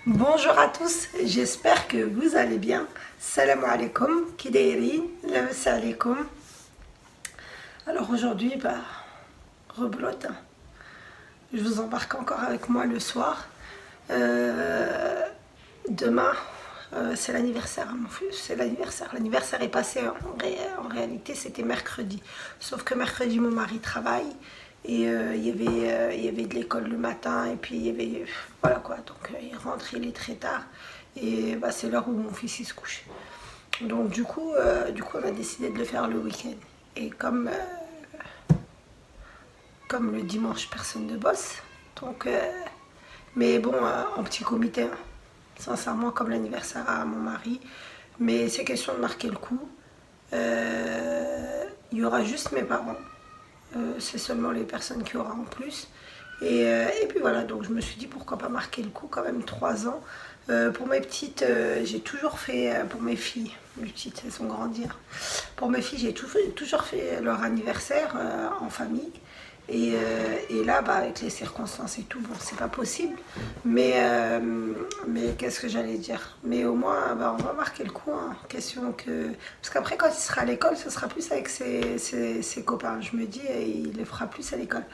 Bonjour à tous, j'espère que vous allez bien. Salam alaikum, kidairin, labas alaikum. Alors aujourd'hui, rebelote, hein. Je vous embarque encore avec moi le soir. Euh, Demain, c'est l'anniversaire, hein, mon fils, c'est l'anniversaire. L'anniversaire est passé, en réalité, c'était mercredi. Sauf que mercredi, mon mari travaille. Et il y avait de l'école le matin, et puis il y avait. Voilà quoi, donc il rentre, il est très tard. Et c'est l'heure où mon fils il se couche. Donc du coup, on a décidé de le faire le week-end. Et comme le dimanche, personne ne bosse. Donc, mais bon, en petit comité, hein. Sincèrement, comme l'anniversaire à mon mari. Mais c'est question de marquer le coup. Il y aura juste mes parents. C'est seulement les personnes qui aura en plus. Et puis voilà, donc je me suis dit pourquoi pas marquer le coup, quand même 3 ans. Pour mes petites, j'ai toujours fait, pour mes filles, mes petites, elles sont grandies, hein. Pour mes filles, j'ai toujours fait leur anniversaire en famille. Et là, avec les circonstances et tout, bon, c'est pas possible. Mais qu'est-ce que j'allais dire? Mais au moins, on va marquer le coup, hein. Question que. Parce qu'après, quand il sera à l'école, ce sera plus avec ses copains. Je me dis, il le fera plus à l'école.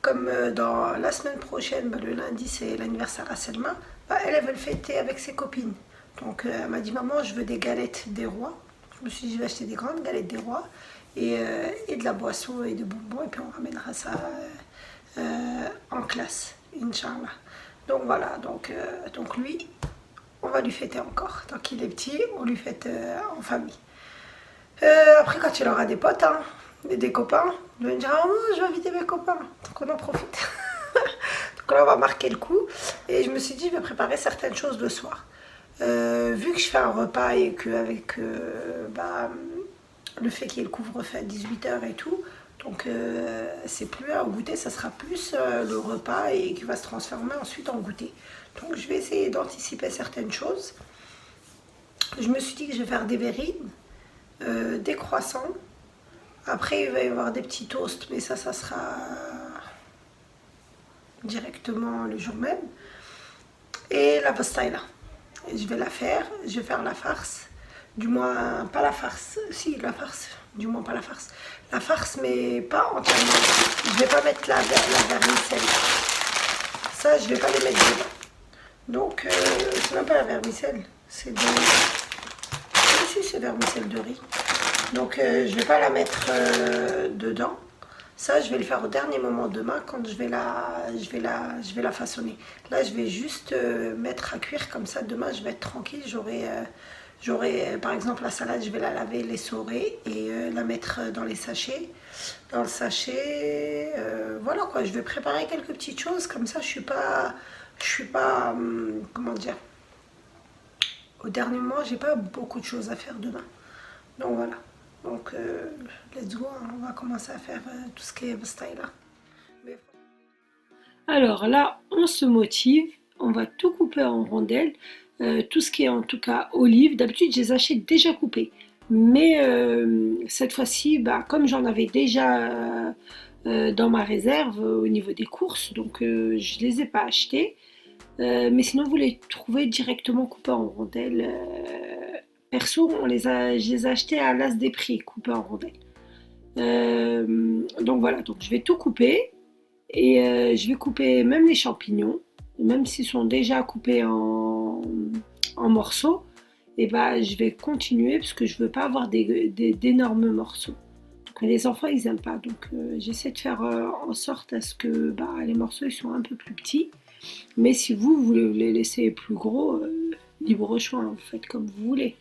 Comme dans la semaine prochaine, le lundi, c'est l'anniversaire à Selma, elle veut le fêter avec ses copines. Donc elle m'a dit, maman, je veux des galettes des rois. Je me suis dit, je vais acheter des grandes galettes des rois et de la boisson et de bonbons, et puis on ramènera ça en classe, Inch'Allah. Donc voilà, donc lui, on va lui fêter encore. Tant qu'il est petit, on lui fête en famille. Après, quand il aura des potes, hein, des copains, il va me dire, ah, moi, je vais inviter mes copains. Donc on en profite. Donc là, on va marquer le coup. Et je me suis dit, je vais préparer certaines choses le soir. Vu que je fais un repas et qu'avec le fait qu'il y ait le couvre-feu à 18 h et tout, donc c'est plus un goûter, ça sera plus le repas et qui va se transformer ensuite en goûter. Donc je vais essayer d'anticiper certaines choses. Je me suis dit que je vais faire des verrines, des croissants. Après, il va y avoir des petits toasts, mais ça sera directement le jour même. Et la pastaïla. Je vais la faire, je vais faire la farce. Du moins, pas la farce. Si, la farce. Du moins, pas la farce. La farce, mais pas entièrement. Je vais pas mettre la vermicelle. Ça, je vais pas les mettre dedans. Donc, c'est même pas la vermicelle. C'est de. Si, c'est vermicelle de riz. Donc, je vais pas la mettre dedans. Ça, je vais le faire au dernier moment demain quand je vais la façonner. Là, je vais juste mettre à cuire comme ça. Demain, je vais être tranquille. J'aurai, par exemple, la salade, je vais la laver, l'essorer et la mettre dans les sachets. Dans le sachet, voilà quoi. Je vais préparer quelques petites choses comme ça. Je suis pas, comment dire. Au dernier moment, j'ai pas beaucoup de choses à faire demain. Donc voilà. Donc, let's go, hein. On va commencer à faire tout ce qui est style là. Mais... Alors là, on se motive, on va tout couper en rondelles, tout ce qui est en tout cas olives. D'habitude, je les achète déjà coupées. Mais cette fois-ci, comme j'en avais déjà dans ma réserve au niveau des courses, donc je ne les ai pas achetées. Mais sinon, vous les trouvez directement coupées en rondelles. Perso, je les ai achetées à l'as des prix, coupées en rondelles. Donc voilà, donc je vais tout couper. Et je vais couper même les champignons, même s'ils sont déjà coupés en morceaux. Et je vais continuer parce que je veux pas avoir d'énormes morceaux. Donc les enfants ils aiment pas, donc j'essaie de faire en sorte à ce que les morceaux ils sont un peu plus petits. Mais si vous voulez les laisser plus gros, libre choix, hein, vous faites comme vous voulez.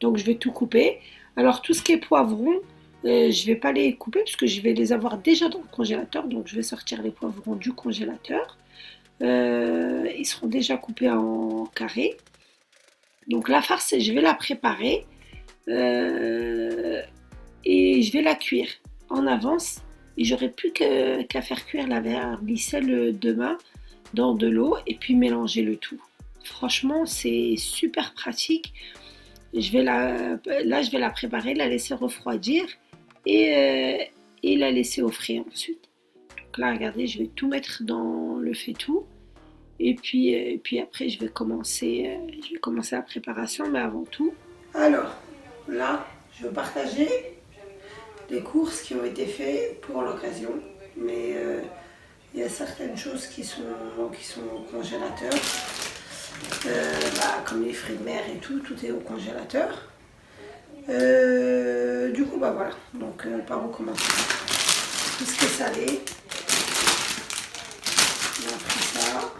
Donc je vais tout couper. Alors tout ce qui est poivron, je vais pas les couper parce que je vais les avoir déjà dans le congélateur. Donc je vais sortir les poivrons du congélateur. Ils seront déjà coupés en carrés. Donc la farce, je vais la préparer et je vais la cuire en avance. Et j'aurai plus qu'à faire cuire la vermicelle demain dans de l'eau et puis mélanger le tout. Franchement, c'est super pratique. Là, je vais la préparer, la laisser refroidir et la laisser au frais ensuite. Donc là, regardez, je vais tout mettre dans le faitout Et puis après, je vais commencer la préparation, mais avant tout. Alors, là, je vais partager les courses qui ont été faites pour l'occasion. Mais il y a certaines choses qui sont au congélateur. Comme les fruits de mer et tout est au congélateur. Du coup, voilà. Donc, par où commencer? Tout ce qui est salé. On a pris ça.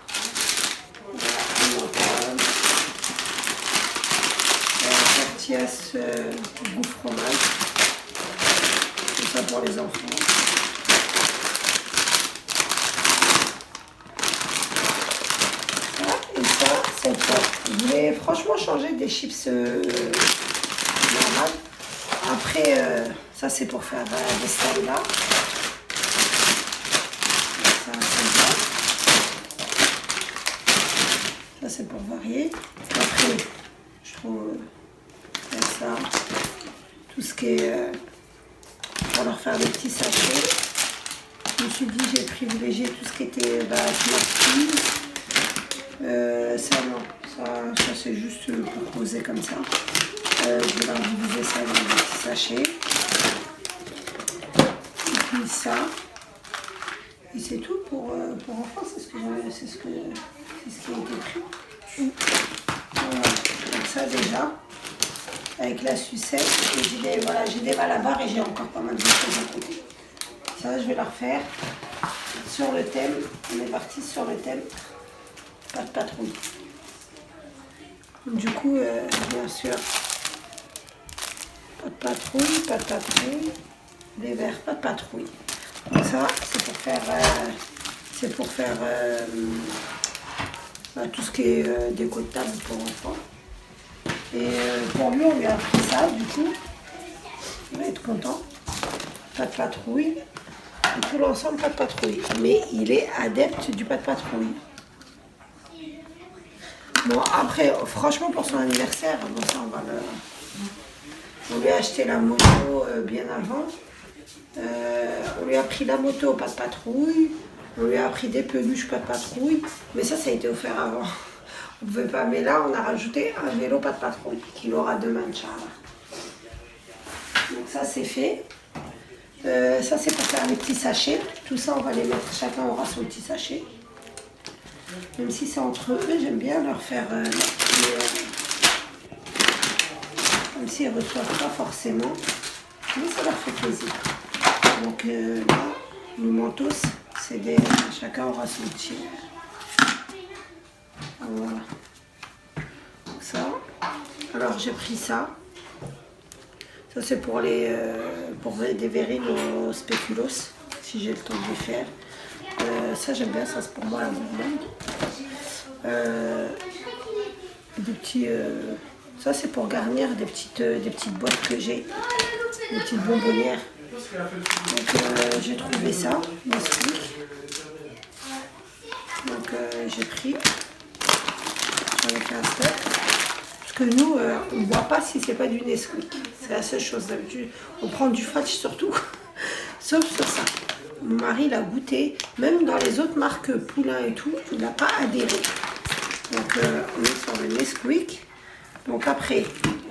Voilà, tortillas goût fromage. Tout ça pour les enfants. Ça, et ça, c'est quoi? Je voulais franchement changer des chips normales. Après, ça c'est pour faire des styles là. Ça c'est pour varier. Après, je trouve ça, tout ce qui est pour leur faire des petits sachets. Je me suis dit, j'ai privilégié tout ce qui était Smarties. Ça non, ça c'est juste pour poser comme ça. Je vais leur diviser ça dans des petits sachets. Et puis ça. Et c'est tout pour enfants, c'est ce qui a été pris. Voilà. Donc ça déjà, avec la sucette, j'ai des malabars et j'ai encore pas mal de choses à côté. Ça, je vais leur faire sur le thème. On est parti sur le thème pas de patrouille. Du coup, bien sûr, pas de patrouille, les verres, pas de patrouille. Donc ça, c'est pour faire tout ce qui est déco de table pour enfants. Et pour lui, on lui a pris ça, du coup, il va être content. Pas de patrouille. Et tout l'ensemble, pas de patrouille. Mais il est adepte du pas de patrouille. Bon, après, franchement, pour son anniversaire, ça, on lui a acheté la moto bien avant. On lui a pris la moto, pas de patrouille. On lui a pris des peluches, pas de patrouille. Mais ça a été offert avant. On ne pouvait pas. Mais là, on a rajouté un vélo, pas de patrouille, qu'il aura demain, Inch'Allah. Donc ça, c'est fait. Ça, c'est pour faire les petits sachets. Tout ça, on va les mettre. Chacun aura son petit sachet. Même si c'est entre eux, j'aime bien leur faire... même s'ils ne reçoivent pas forcément. Mais ça leur fait plaisir. Donc là, le mentos, c'est des... Chacun aura son petit... Voilà. Donc ça. Alors j'ai pris ça. Ça c'est pour des verrines aux spéculoos, si j'ai le temps de les faire. Ça j'aime bien, ça c'est pour moi la gourmande. Des petits... ça c'est pour garnir des petites boîtes que j'ai. Des petites bonbonnières. Donc j'ai trouvé ça, Nesquik. Donc j'ai pris avec un stock. Parce que nous, on ne boit pas si c'est pas du Nesquik. C'est la seule chose d'habitude. On prend du Fudge surtout, sauf sur ça. Mon mari l'a goûté, même dans les autres marques Poulain et tout, il n'a pas adhéré. Donc on est sur le Nesquik. Donc après,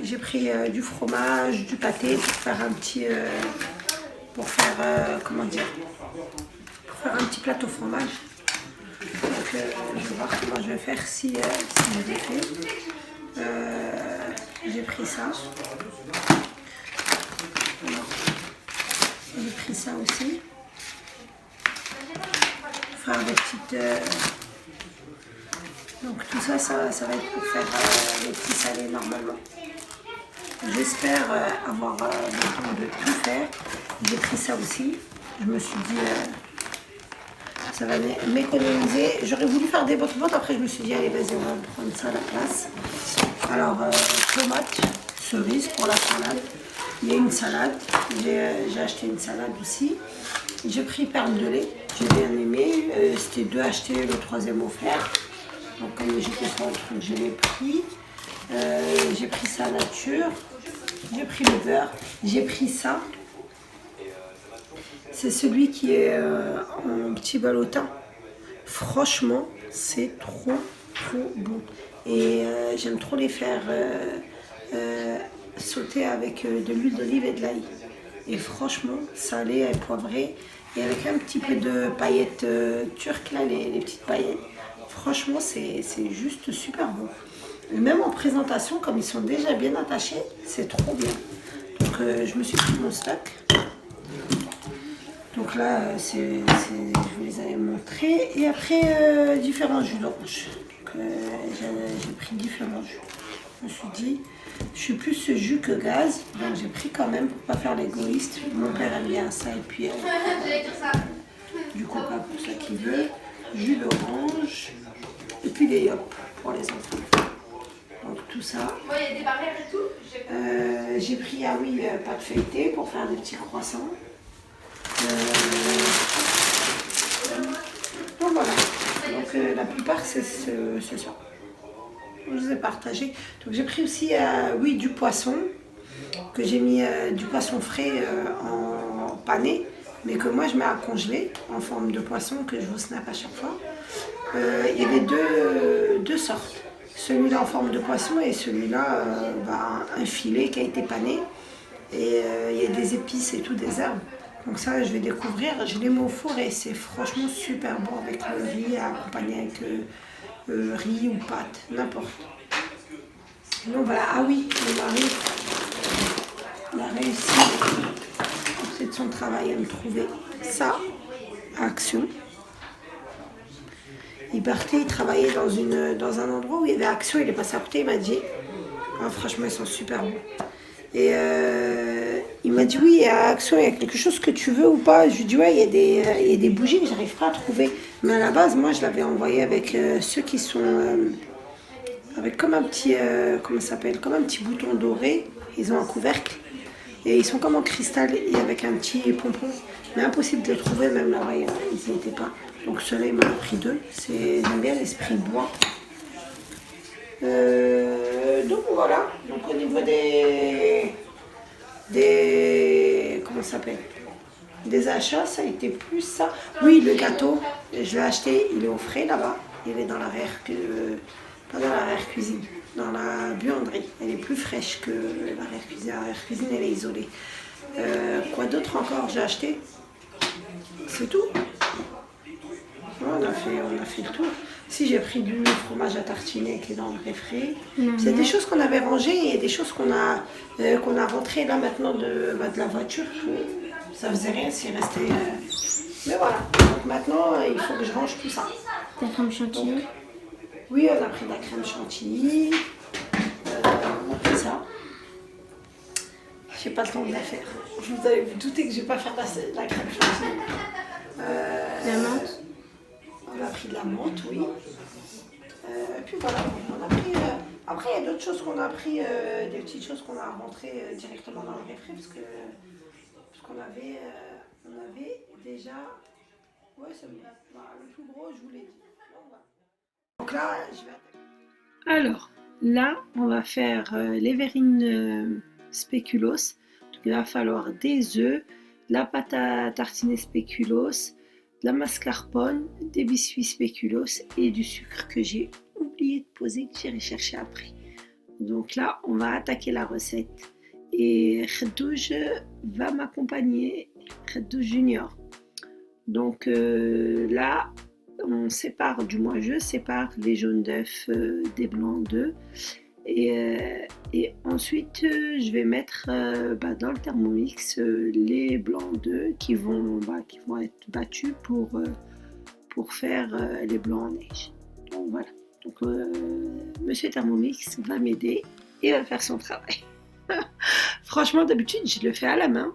j'ai pris du fromage, du pâté pour faire un petit... comment dire, pour faire un petit plateau fromage. Donc je vais voir comment je vais faire si je l'ai fait. J'ai pris ça. J'ai pris ça aussi. Pour faire des petites... Donc tout ça, ça va être pour faire les petits salés normalement. J'espère avoir le temps de tout faire. J'ai pris ça aussi. Je me suis dit, ça va m'économiser. J'aurais voulu faire des bottes, après je me suis dit, allez vas-y, on va prendre ça à la place. Alors, tomates, cerises pour la salade. Il y a une salade. J'ai acheté une salade aussi. J'ai pris perles de lait. J'ai bien aimé. C'était 2 achetés, le 3e offert. Donc comme j'étais sur le truc, je l'ai pris. J'ai pris ça nature. J'ai pris le beurre. J'ai pris ça. C'est celui qui est en petit ballotin. Franchement, c'est trop bon. Et j'aime trop les faire sauter avec de l'huile d'olive et de l'ail. Et franchement, salé et poivré, et avec un petit peu de paillettes turques, là, les petites paillettes. Franchement, c'est juste super bon. Et même en présentation, comme ils sont déjà bien attachés, c'est trop bien. Donc je me suis pris mon stock. Donc là, je vous les avais montrés. Et après, différents jus d'orange. J'ai pris différents jus. Je me suis dit, je suis plus ce jus que gaz. Donc j'ai pris quand même pour pas faire l'égoïste. Mon père aime bien ça. Et puis du coca pour ceux qui veulent. Jus d'orange. Et puis des yop pour les enfants. Donc tout ça. J'ai pris, pâte feuilletée pour faire des petits croissants. Donc voilà. Donc la plupart c'est ça. Je vous ai partagé. Donc j'ai pris aussi du poisson. Que j'ai mis du poisson frais en pané. Mais que moi je mets à congeler en forme de poisson que je vous snap à chaque fois. Il y avait deux sortes. Celui-là en forme de poisson et celui-là un filet qui a été pané. Et il y a des épices et tout, des herbes. Donc ça, je vais découvrir. Je les mets au four et c'est franchement super bon avec le riz, accompagné avec riz ou pâte, n'importe. Donc voilà, mon mari, il a réussi, c'est de son travail, à me trouver ça à Action. Il partait, il travaillait dans un endroit où il y avait Action, il est passé à côté, il m'a dit, franchement, ils sont super bons. Et il m'a dit, oui, à Action, il y a quelque chose que tu veux ou pas? Je lui ai dit, ouais, il y a des bougies que j'arrive pas à trouver. Mais à la base, moi, je l'avais envoyé avec ceux qui sont... avec comme un petit... comment ça s'appelle? Comme un petit bouton doré. Ils ont un couvercle. Et ils sont comme en cristal et avec un petit pompon. Mais impossible de les trouver, même là-bas, ils n'y étaient pas. Donc ceux-là, il m'en a pris 2. J'aime bien l'esprit bois. Donc voilà. Donc au niveau comment ça s'appelle? Des achats, ça a été plus ça. Oui, le gâteau, je l'ai acheté, il est au frais là-bas. Il est dans pas dans l'arrière-cuisine, dans la buanderie. Elle est plus fraîche que l'arrière-cuisine. L'arrière-cuisine, elle est isolée. Quoi d'autre encore j'ai acheté? C'est tout. On a fait le tour. Si j'ai pris du fromage à tartiner qui est dans le réfrigérateur. C'est des choses qu'on avait rangées et des choses qu'on a rentrées là maintenant de la voiture. Ça faisait rien s'il restait. Mais voilà. Donc maintenant, il faut que je range tout ça. Ta crème chantilly? Oui, on a pris de la crème chantilly. On a pris ça. J'ai pas le temps de la faire. Vous allez vous douter que je vais pas faire la crème chantilly. La menthe? On a pris de la menthe, oui. Et puis voilà, on a pris. Après, il y a d'autres choses qu'on a pris, des petites choses qu'on a rentrées directement dans le réfrigérateur parce qu'on avait déjà. Ouais, c'est bon. Voilà, le plus gros, je vous l'ai dit. Donc là, je vais. Alors, là, on va faire les verrines spéculoos. Donc, il va falloir des œufs, la pâte à tartiner spéculoos, de la mascarpone, des biscuits spéculoos et du sucre que j'ai oublié de poser, que j'irai chercher après. Donc là, on va attaquer la recette. Et Khedouj va m'accompagner, Khedouj Junior. Donc là, on sépare, du moins je sépare les jaunes d'œufs des blancs d'œufs. Et ensuite, je vais mettre dans le Thermomix les blancs d'œufs qui vont être battus pour faire les blancs en neige. Donc voilà. Donc Monsieur Thermomix va m'aider et va faire son travail. Franchement, d'habitude, je le fais à la main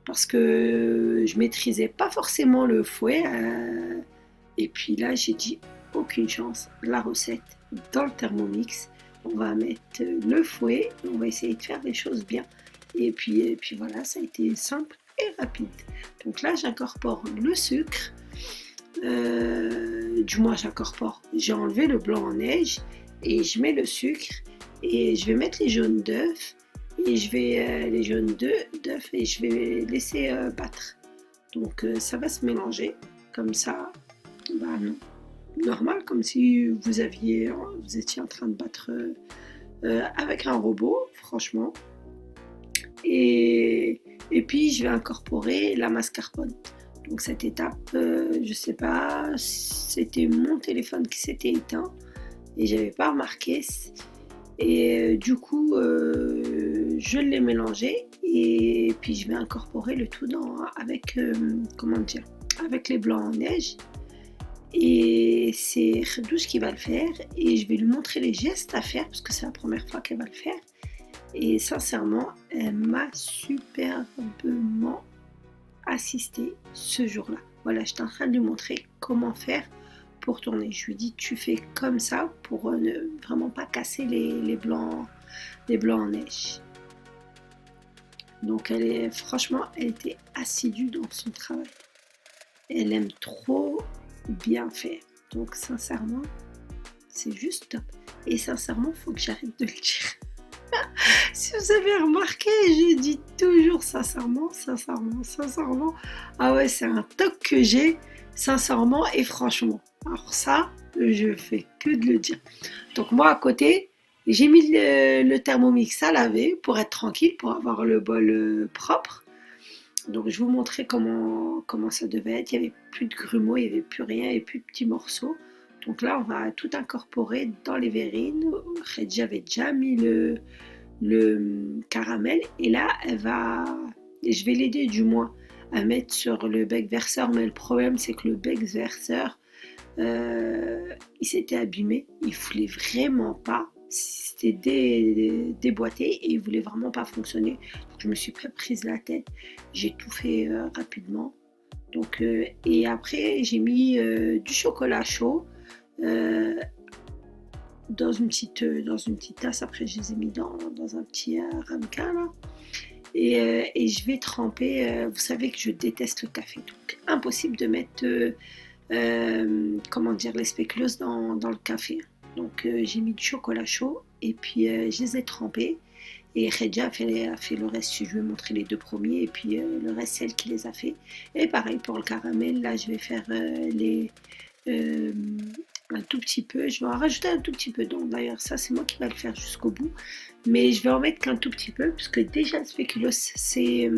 parce que je maîtrisais pas forcément le fouet. Et puis là, j'ai dit aucune chance, la recette dans le Thermomix. On va mettre le fouet, on va essayer de faire les choses bien. Et puis voilà, ça a été simple et rapide. Donc là, j'incorpore le sucre. Du moins, j'ai enlevé le blanc en neige et je mets le sucre et je vais mettre les jaunes d'œufs et je vais laisser battre. Donc ça va se mélanger comme ça. Bah normal, comme si vous étiez en train de battre avec un robot, franchement. Et puis, je vais incorporer la mascarpone. Donc, cette étape, je sais pas, c'était mon téléphone qui s'était éteint et j'avais pas remarqué. Et du coup, je l'ai mélangé et puis je vais incorporer le tout avec, avec les blancs en neige. Et c'est Khedouche qui va le faire et je vais lui montrer les gestes à faire parce que c'est la première fois qu'elle va le faire. Et sincèrement, elle m'a superbement assisté ce jour-là. Voilà, j'étais en train de lui montrer comment faire pour tourner. Je lui dis, tu fais comme ça pour ne vraiment pas casser les blancs en neige. Donc franchement, elle était assidue dans son travail. Elle aime trop bien faire. Donc sincèrement, c'est juste top. Et sincèrement, il faut que j'arrête de le dire. Si vous avez remarqué, je dis toujours sincèrement. Ah ouais, c'est un toc que j'ai, sincèrement et franchement. Alors ça, je fais que de le dire. Donc moi, à côté, j'ai mis le Thermomix à laver pour être tranquille, pour avoir le bol propre. Donc je vous montrais comment ça devait être. Il n'y avait plus de grumeaux, il n'y avait plus rien, il n'y avait plus de petits morceaux. Donc là, on va tout incorporer dans les verrines. J'avais déjà mis le caramel et là, je vais l'aider du moins à mettre sur le bec verseur. Mais le problème, c'est que le bec verseur, il s'était abîmé. Il ne voulait vraiment pas. C'était déboîté et il voulait vraiment pas fonctionner. Donc, je me suis prise la tête. J'ai tout fait rapidement. Donc, et après, j'ai mis du chocolat chaud dans une petite tasse. Après, je les ai mis dans un petit ramequin là. Et je vais tremper. Vous savez que je déteste le café. Donc, impossible de mettre les spéculoos dans le café. Donc j'ai mis du chocolat chaud et puis je les ai trempés et Khedja a fait le reste. Je lui ai montré les 2 premiers et puis le reste c'est elle qui les a fait. Et pareil pour le caramel, là je vais faire un tout petit peu, je vais en rajouter un tout petit peu. Donc d'ailleurs ça c'est moi qui vais le faire jusqu'au bout, mais je vais en mettre qu'un tout petit peu puisque déjà le spéculoos c'est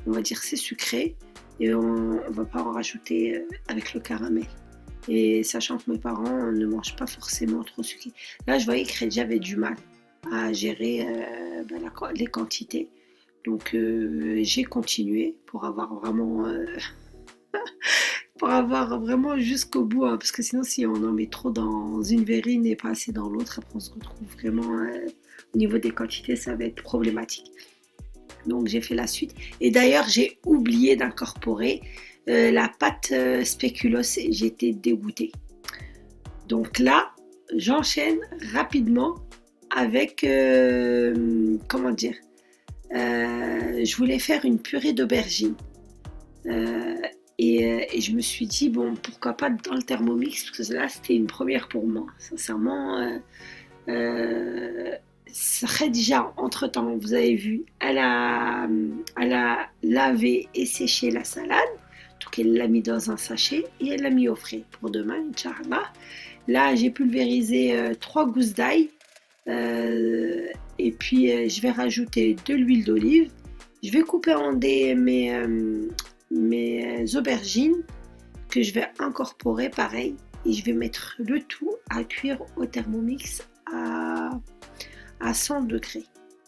on va dire c'est sucré et on va pas en rajouter avec le caramel. Et sachant que mes parents ne mangent pas forcément trop sucré. Là, je voyais que Khedja avait du mal à gérer les quantités. Donc, j'ai continué pour avoir vraiment jusqu'au bout. Hein, parce que sinon, si on en met trop dans une verrine et pas assez dans l'autre, après on se retrouve vraiment au niveau des quantités, ça va être problématique. Donc, j'ai fait la suite. Et d'ailleurs, j'ai oublié d'incorporer la pâte spéculoos, j'étais dégoûtée. Donc là, j'enchaîne rapidement avec, je voulais faire une purée d'aubergine. Et je me suis dit, bon, pourquoi pas dans le Thermomix, parce que là, c'était une première pour moi. Sincèrement, Khedja, entre-temps, vous avez vu, elle a lavé et séché la salade. Donc elle l'a mis dans un sachet et elle l'a mis au frais pour demain, Inch'Allah. Là, j'ai pulvérisé 3 gousses d'ail et puis je vais rajouter de l'huile d'olive. Je vais couper en dés mes aubergines que je vais incorporer pareil et je vais mettre le tout à cuire au Thermomix à 100 degrés.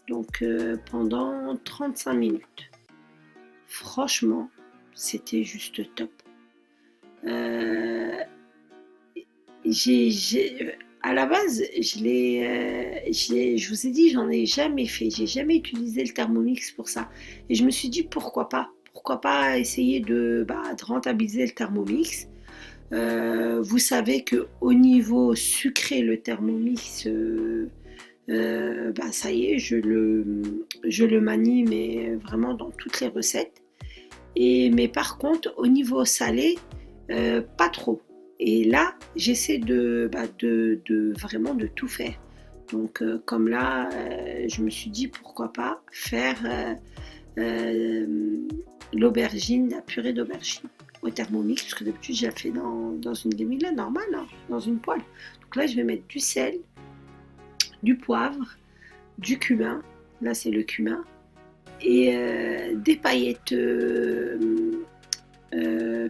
Donc pendant 35 minutes. Franchement, c'était juste top. À la base, je vous ai dit, j'en ai jamais fait. J'ai jamais utilisé le Thermomix pour ça. Et je me suis dit, pourquoi pas essayer de rentabiliser le Thermomix. Vous savez qu'au niveau sucré, le Thermomix, ça y est, je le manie, mais vraiment dans toutes les recettes. Mais par contre, au niveau salé, pas trop. Et là, j'essaie de vraiment de tout faire. Donc, comme là, je me suis dit pourquoi pas faire l'aubergine, la purée d'aubergine au Thermomix, parce que d'habitude je la fais dans une demi-là normale, hein, dans une poêle. Donc là je vais mettre du sel, du poivre, du cumin, là c'est le cumin, et des paillettes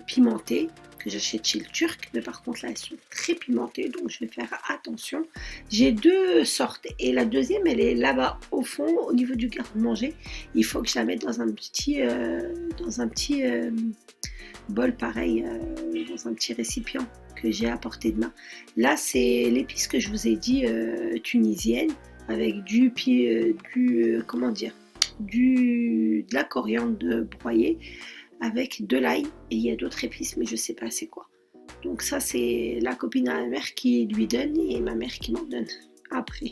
pimentées que j'achète chez le Turc, mais par contre là elles sont très pimentées, donc je vais faire attention. J'ai deux sortes et la deuxième elle est là-bas au fond au niveau du garde-manger. Il faut que je la mette dans un petit bol pareil, dans un petit récipient que j'ai à portée de main. Là c'est l'épice que je vous ai dit, tunisienne, avec de la coriandre broyée, avec de l'ail, et il y a d'autres épices mais je sais pas c'est quoi. Donc ça c'est la copine à ma mère qui lui donne et ma mère qui m'en donne après.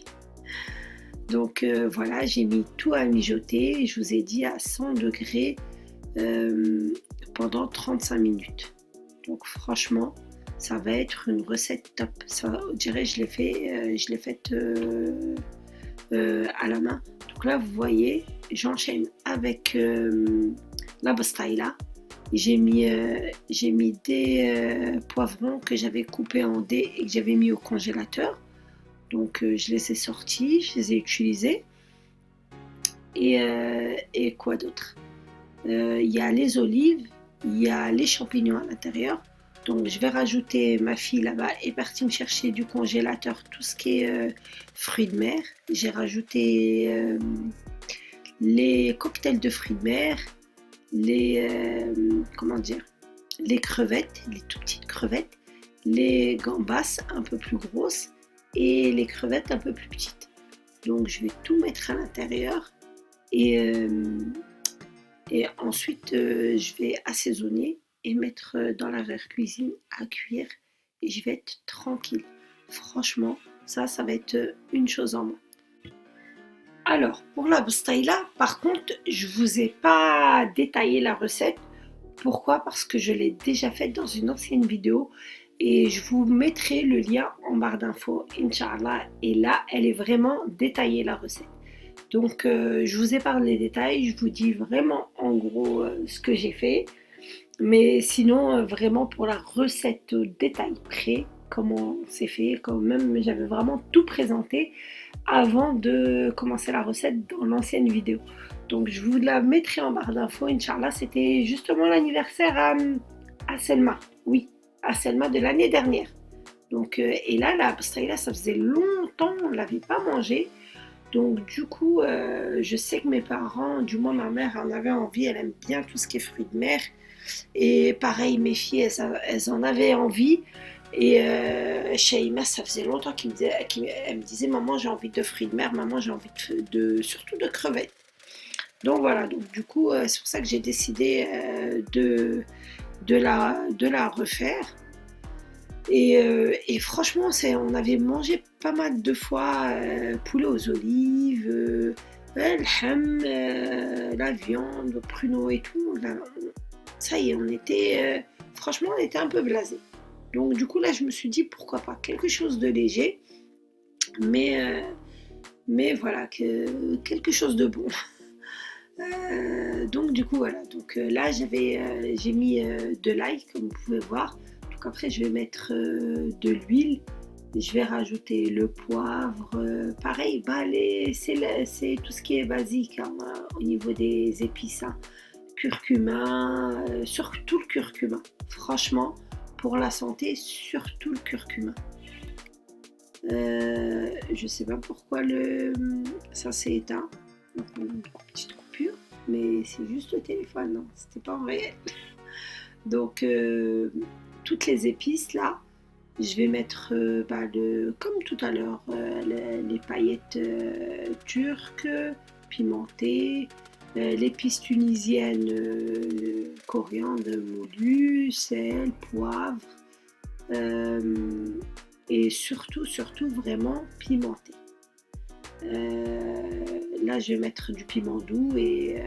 Donc voilà, j'ai mis tout à mijoter, je vous ai dit à 100 degrés pendant 35 minutes. Donc franchement ça va être une recette top. Ça, on dirait je l'ai faite à la main. Donc là vous voyez, j'enchaîne avec la bastaïla. J'ai mis des poivrons que j'avais coupés en dés et que j'avais mis au congélateur. Donc je les ai sortis, je les ai utilisés. Et quoi d'autre? Il y a les olives, il y a les champignons à l'intérieur. Donc je vais rajouter, ma fille là-bas est partie me chercher du congélateur tout ce qui est fruits de mer. J'ai rajouté les cocktails de fruits de mer, les crevettes, les tout petites crevettes, les gambas un peu plus grosses et les crevettes un peu plus petites. Donc je vais tout mettre à l'intérieur et ensuite je vais assaisonner et mettre dans l'arrière-cuisine à cuire et je vais être tranquille. Franchement, ça va être une chose en moins. Alors, pour la bastaïla, par contre, je ne vous ai pas détaillé la recette. Pourquoi? Parce que je l'ai déjà faite dans une ancienne vidéo et je vous mettrai le lien en barre d'infos, Inch'Allah. Et là, elle est vraiment détaillée, la recette. Donc, je vous épargne les détails, je vous dis vraiment en gros ce que j'ai fait. Mais sinon, vraiment pour la recette au détail près, comment c'est fait, quand même j'avais vraiment tout présenté avant de commencer la recette dans l'ancienne vidéo. Donc je vous la mettrai en barre d'infos, Inch'Allah. C'était justement l'anniversaire à Selma, oui, à Selma de l'année dernière. Donc, et là, la pastaïla, ça faisait longtemps, on ne l'avait pas mangée. Donc du coup, je sais que mes parents, du moins ma mère en avait envie, elle aime bien tout ce qui est fruits de mer. Et pareil, mes filles, elles en avaient envie. Et Shaima, ça faisait longtemps qu'elle me disait maman, j'ai envie de fruits de mer, maman, j'ai envie surtout de crevettes. Donc voilà, donc du coup, c'est pour ça que j'ai décidé de la refaire. Et franchement, on avait mangé pas mal de fois poulet aux olives, le ham, la viande, le pruneau et tout. Là, ça y est, franchement, on était un peu blasés. Donc du coup, là, je me suis dit, pourquoi pas quelque chose de léger, mais voilà, quelque chose de bon. Donc du coup, voilà. Donc là, j'ai mis de l'ail, comme vous pouvez voir. Donc après, je vais mettre de l'huile. Je vais rajouter le poivre. Pareil, c'est tout ce qui est basique hein, au niveau des épices. Hein. Curcuma, surtout le curcuma. Franchement, pour la santé, surtout le curcuma. Je sais pas pourquoi ça s'est éteint. Donc, une petite coupure, mais c'est juste le téléphone, non, c'était pas en réel. Donc, toutes les épices là, je vais mettre comme tout à l'heure, les paillettes turques, pimentées. L'épice tunisienne, coriandre moulu, sel, poivre et surtout vraiment pimenté. Là je vais mettre du piment doux et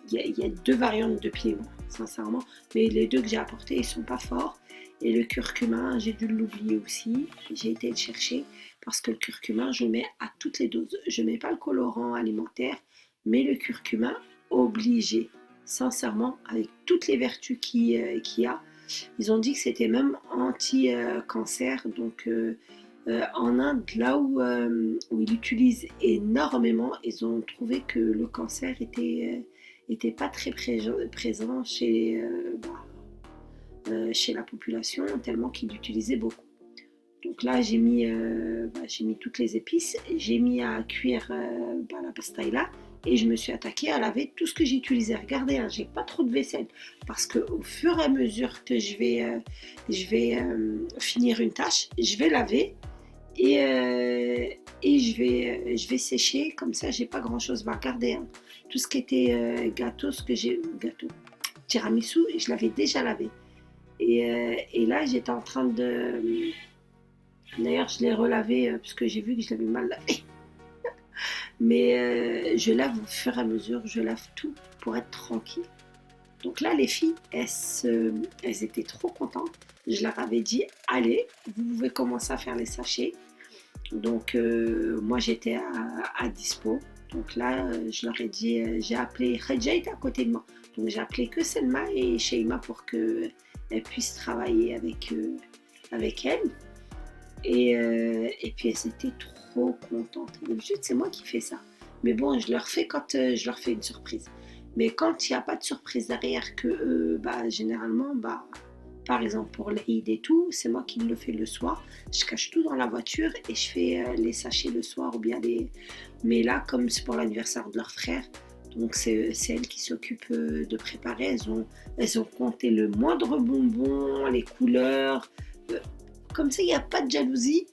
il y a deux variantes de piment sincèrement, mais les deux que j'ai apportés ils sont pas forts. Et le curcuma, j'ai dû l'oublier aussi, j'ai été le chercher parce que le curcuma je le mets à toutes les doses. Je mets pas le colorant alimentaire, mais le curcuma obligé, sincèrement, avec toutes les vertus qu'il y a. Ils ont dit que c'était même anti-cancer. Donc en Inde, là où ils l'utilisent énormément, ils ont trouvé que le cancer était pas très présent chez la population, tellement qu'ils l'utilisaient beaucoup. Donc là, j'ai mis toutes les épices, j'ai mis à cuire la pastaïla et je me suis attaquée à laver tout ce que j'ai utilisé. Regardez, hein, j'ai pas trop de vaisselle parce qu'au fur et à mesure que je vais finir une tâche, je vais laver et je vais sécher. Comme ça, j'ai pas grand chose. Regardez, hein, tout ce qui était gâteau, tiramisu, je l'avais déjà lavé. Et là, j'étais en train de... D'ailleurs, je l'ai relavé parce que j'ai vu que je l'avais mal lavé. Mais je lave au fur et à mesure, je lave tout pour être tranquille. Donc là, les filles, elles étaient trop contentes. Je leur avais dit, allez, vous pouvez commencer à faire les sachets. Donc moi, j'étais à dispo. Donc là, je leur ai dit, j'ai appelé, Khadija était à côté de moi. Donc j'ai appelé que Selma et Sheima pour qu'elles puissent travailler avec elles. Et puis elles étaient trop contentes. D'habitude, c'est moi qui fais ça. Mais bon, je leur fais quand je leur fais une surprise. Mais quand il n'y a pas de surprise derrière, que généralement, par exemple pour l'Eid et tout, c'est moi qui le fais le soir. Je cache tout dans la voiture et je fais les sachets le soir ou bien les... Mais là, comme c'est pour l'anniversaire de leur frère, donc c'est elles qui s'occupent de préparer. Elles ont compté le moindre bonbon, les couleurs. Comme ça, il n'y a pas de jalousie.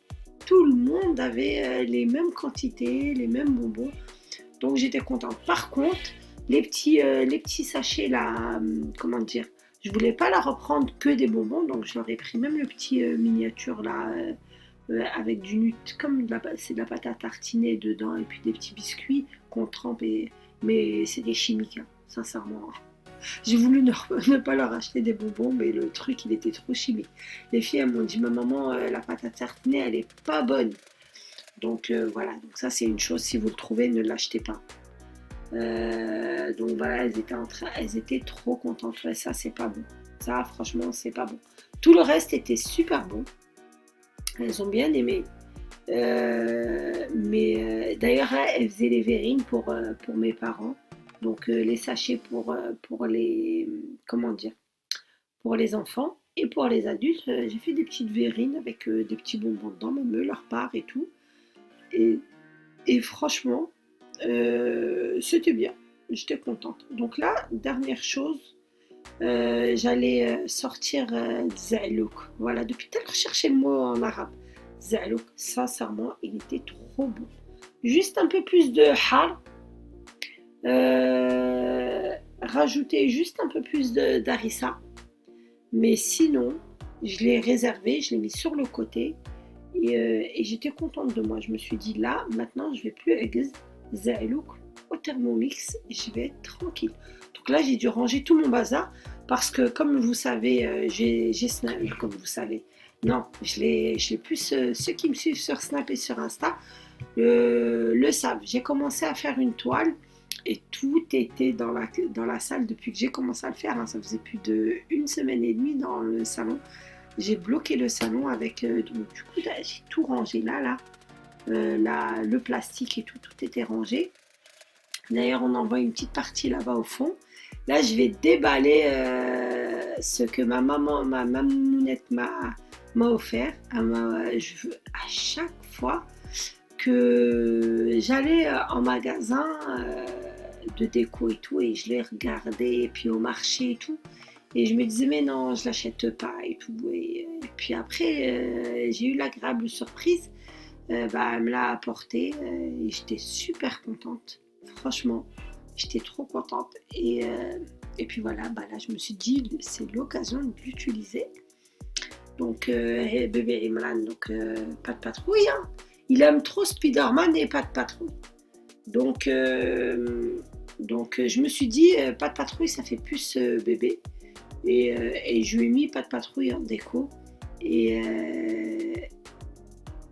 Tout le monde avait les mêmes quantités, les mêmes bonbons. Donc j'étais contente. Par contre, les petits sachets là, comment dire, je voulais pas la reprendre que des bonbons, donc je leur ai pris même le petit miniature là, avec du nut, comme c'est de la pâte à tartiner dedans, et puis des petits biscuits qu'on trempe, mais c'est des chimiques, hein, sincèrement. J'ai voulu ne pas leur acheter des bonbons, mais le truc, il était trop chimique. Les filles, elles m'ont dit, ma maman, la pâte à tartiner, elle est pas bonne. Donc voilà, donc ça c'est une chose, si vous le trouvez, ne l'achetez pas. Donc voilà, elles étaient trop contentes. Ouais, ça c'est pas bon. Ça, franchement, c'est pas bon. Tout le reste était super bon. Elles ont bien aimé. Mais d'ailleurs, elles faisaient les verrines pour mes parents. Donc les sachets pour les comment dire, pour les enfants et pour les adultes, j'ai fait des petites verrines avec des petits bonbons dedans, même eux, leur part et tout. Et franchement, c'était bien. J'étais contente. Donc là, dernière chose, j'allais sortir Za'louk. Voilà, depuis tout à l'heure, je cherchais le mot en arabe. Za'louk, sincèrement, il était trop bon. Juste un peu plus de har. Rajouter juste un peu plus d'harissa, mais sinon je l'ai réservé, je l'ai mis sur le côté et j'étais contente de moi. Je me suis dit là maintenant je vais plus egz Za'louk au Thermomix, je vais être tranquille. Donc là j'ai dû ranger tout mon bazar parce que comme vous savez j'ai Snap, comme vous savez non je l'ai plus ceux qui me suivent sur Snap et sur Insta le savent. J'ai commencé à faire une toile et tout était dans la salle depuis que j'ai commencé à le faire, hein. Ça faisait plus d'1 semaine et demie dans le salon. J'ai bloqué le salon avec... donc du coup, j'ai tout rangé le plastique et tout était rangé. D'ailleurs, on en voit une petite partie là-bas au fond. Là, je vais déballer ce que ma mamounette m'a offert. À chaque fois que j'allais en magasin de déco et tout, et je les regardais, et puis au marché et tout, et je me disais mais non, je l'achète pas et tout, et puis après j'ai eu l'agréable surprise, elle me l'a apporté et j'étais super contente, franchement j'étais trop contente, et puis voilà, là je me suis dit c'est l'occasion de l'utiliser. Donc bébé Imran, donc pas de patrouille, hein. Il aime trop Spider-Man et pas de patrouille. Donc je me suis dit, pas de patrouille, ça fait plus bébé. Et je lui ai mis pas de patrouille en déco. Et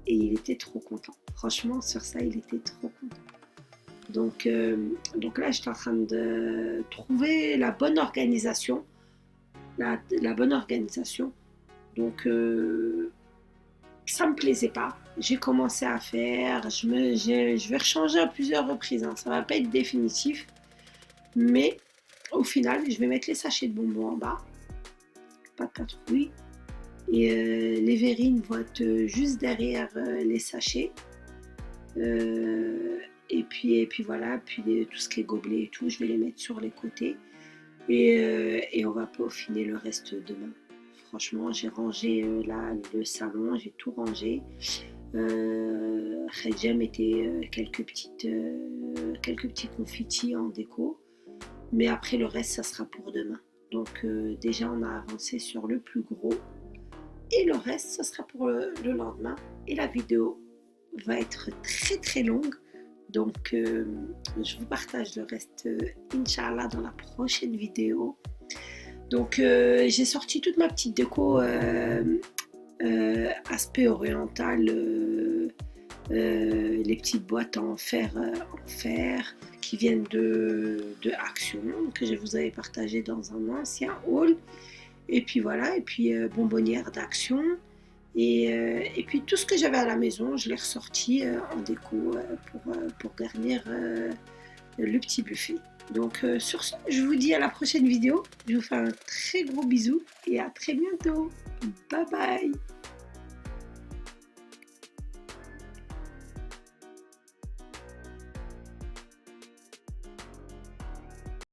il était trop content. Franchement, sur ça, il était trop content. Donc là, j'étais en train de trouver la bonne organisation. La bonne organisation. Donc, ça me plaisait pas. J'ai commencé à faire, je vais rechanger à plusieurs reprises, hein. Ça va pas être définitif, mais au final, je vais mettre les sachets de bonbons en bas, pas de patrouille, et les verrines vont être juste derrière les sachets. Et puis voilà, puis tout ce qui est gobelet et tout, je vais les mettre sur les côtés, et on va peaufiner le reste demain. Franchement, j'ai rangé là le salon, j'ai tout rangé. Khadija mettait quelques petits confitis en déco, mais après le reste, ça sera pour demain. Donc déjà, on a avancé sur le plus gros, et le reste, ça sera pour le lendemain. Et la vidéo va être très très longue, donc je vous partage le reste, Inch'Allah, dans la prochaine vidéo. Donc j'ai sorti toute ma petite déco aspect oriental, les petites boîtes en fer qui viennent de Action, que je vous avais partagé dans un ancien haul. Et puis voilà, et puis bonbonnière d'Action. Et puis tout ce que j'avais à la maison, je l'ai ressorti en déco pour garnir le petit buffet. Donc sur ce, je vous dis à la prochaine vidéo. Je vous fais un très gros bisou et à très bientôt. Bye bye.